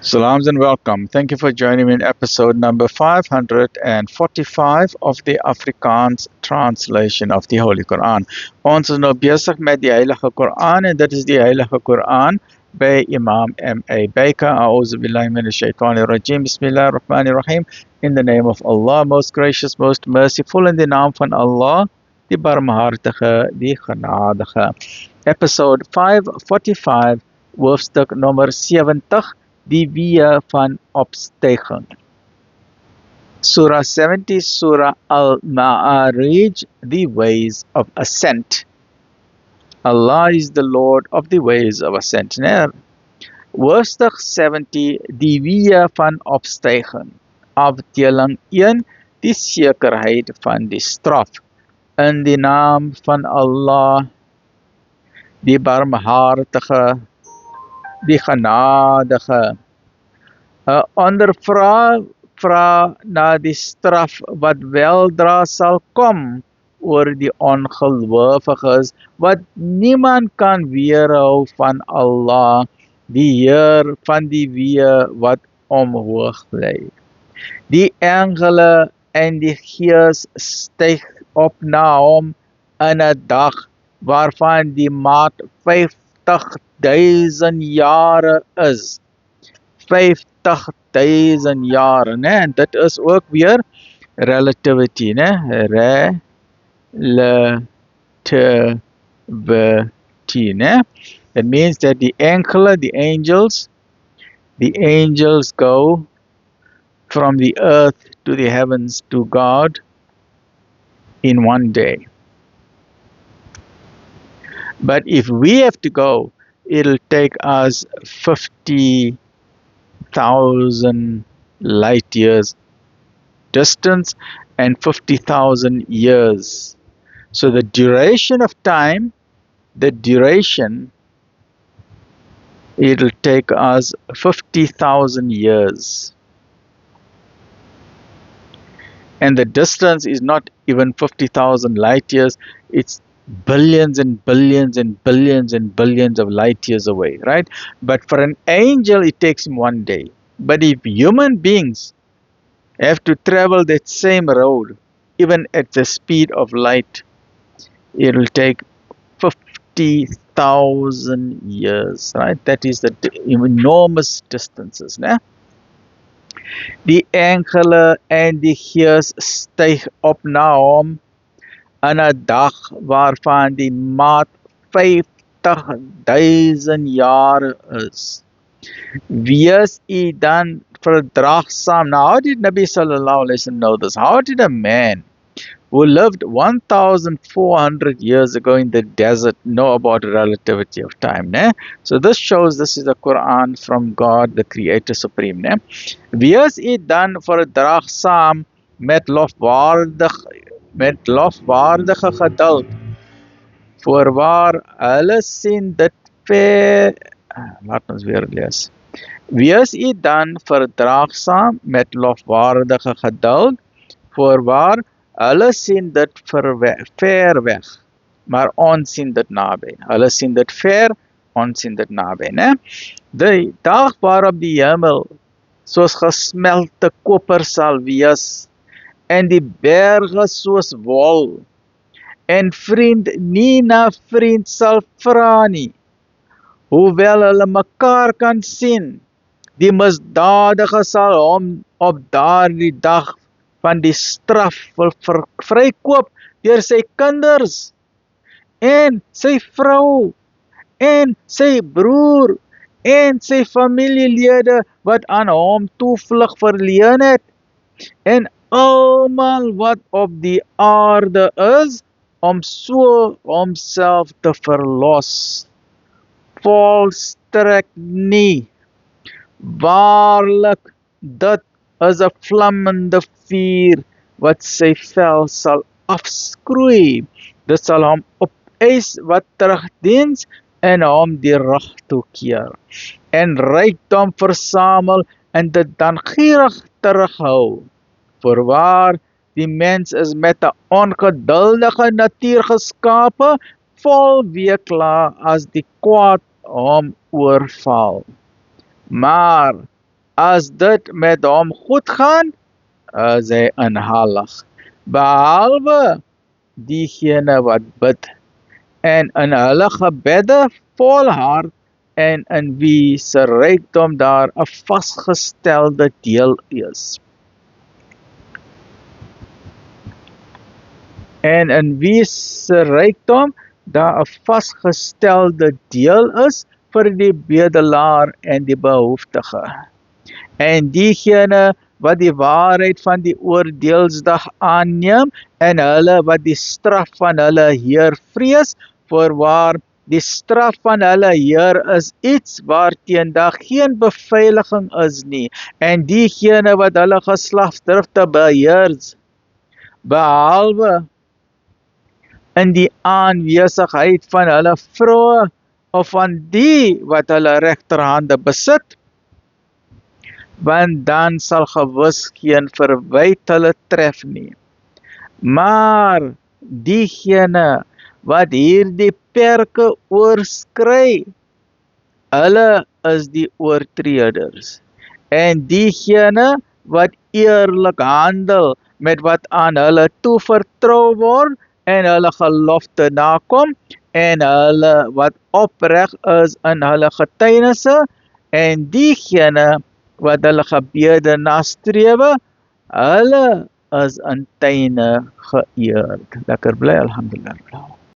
Salams and welcome. Thank you for joining me in episode number 545 of the Afrikaans translation of the Holy Quran. Ons is nou besig met die Heilige Quran en dit is die Heilige Quran by Imam M.A. Baker. A'udhu billahi minash shaitanir rajim. Bismillahir rahmanir rahim. In the name of Allah, most gracious, most merciful, in die naam van Allah, die barmhartige, die genadige. Episode 545, hoofstuk nummer 70. Die weë van opstijging. Surah 70, Surah Al-Ma'arij, the ways of ascent. Allah is the Lord of the ways of ascent. Hoofstuk 70, die weë van opstijging. Afdeling 1, die sekerheid van die straf. In die naam van Allah, die barmhartige, die genadige. Ondervra na die straf wat weldra sal kom oor die ongelowiges, wat niemand kan weerhou van Allah, die Heer van die weë wat omhoog bly. Die engele en die gees styg op na hom in 'n dag waarvan die maat 50.000 jare is. 50.000 jare, en dit is ook weer relativity, relativity, It means that the angels go from the earth to the heavens to God in one day. But if we have to go, it'll take us 50,000 light years distance and 50,000 years. So the duration of time, it'll take us 50,000 years. And the distance is not even 50,000 light years, it's billions and billions and billions and billions of light years away, right? But for an angel, it takes him one day. But if human beings have to travel that same road, even at the speed of light, it'll take 50,000 years, right? That is the enormous distances, Die engele en die gees styg op na hom in 'n dag waarvan die maat 50.000 jare is. Wees u dan verdraagsaam. Now, how did Nabi sallallahu alaihi wasallam know this? How did a man who lived 1,400 years ago in the desert know about relativity of time? So this shows this is the Quran from God, the Creator Supreme. Wees u dan verdraagsaam met lofwaardige geduld. Voorwaar hulle sien dit ver. Laat ons weer lees. Wees u dan verdraagsaam met lofwaardige geduld. Voorwaar hulle sien dit ver weg, maar ons sien dit naby. Hulle sien dit ver, ons sien dit naby, Die dag waarop die hemel soos gesmelte koper sal wees, en die berge soos wol, en vriend nie na vriend sal vra nie, hoewel hulle mekaar kan sien. Die misdadige sal hom op daardie dag van die straf wil vrykoop deur sy kinders, en sy vrou, en sy broer, en sy familielede wat aan hom toevlug verleen het, en almal wat op die aarde is, om so homself te verlos. Volstrek nie. Waarlik, dit is 'n vlammende vuur wat sy vel sal afskroei. Dit sal hom opeis wat terugdiens en hom die rug toekeer. En rykdom versamel en dit dan gierig terughou. Voorwaar, die mens is met 'n ongeduldige natuur geskape, vol weekla as die kwaad hom oorval. Maar as dit met hom goed gaan, is hy inhalig. Behalwe diegene wat bid en in hulle gebede volhard en in wie se rykdom daar 'n vasgestelde deel is. En in wie se rykdom daar 'n vasgestelde deel is vir die bedelaar en die behoeftige. En diegene wat die waarheid van die oordeelsdag aanneem en hulle wat die straf van hulle Heer vrees, voorwaar die straf van hulle Heer is iets waarteen daar geen beveiliging is nie, en diegene wat hulle geslagsdrifte beheers, behalwe in die aanwesigheid van hulle vroue of van die wat hulle regterhande besit, want dan sal gewis geen verwyt hulle tref nie. Maar diegene wat hierdie perke oorskry, hulle is die oortreders. En diegene wat eerlik handel met wat aan hulle toevertrou word en hulle gelofte nakom, en hulle wat opreg is in hulle getuienisse, en diegene wat hulle gebede nastrewe, hulle is in tuine geëerd. Lekker bly, alhamdulillah.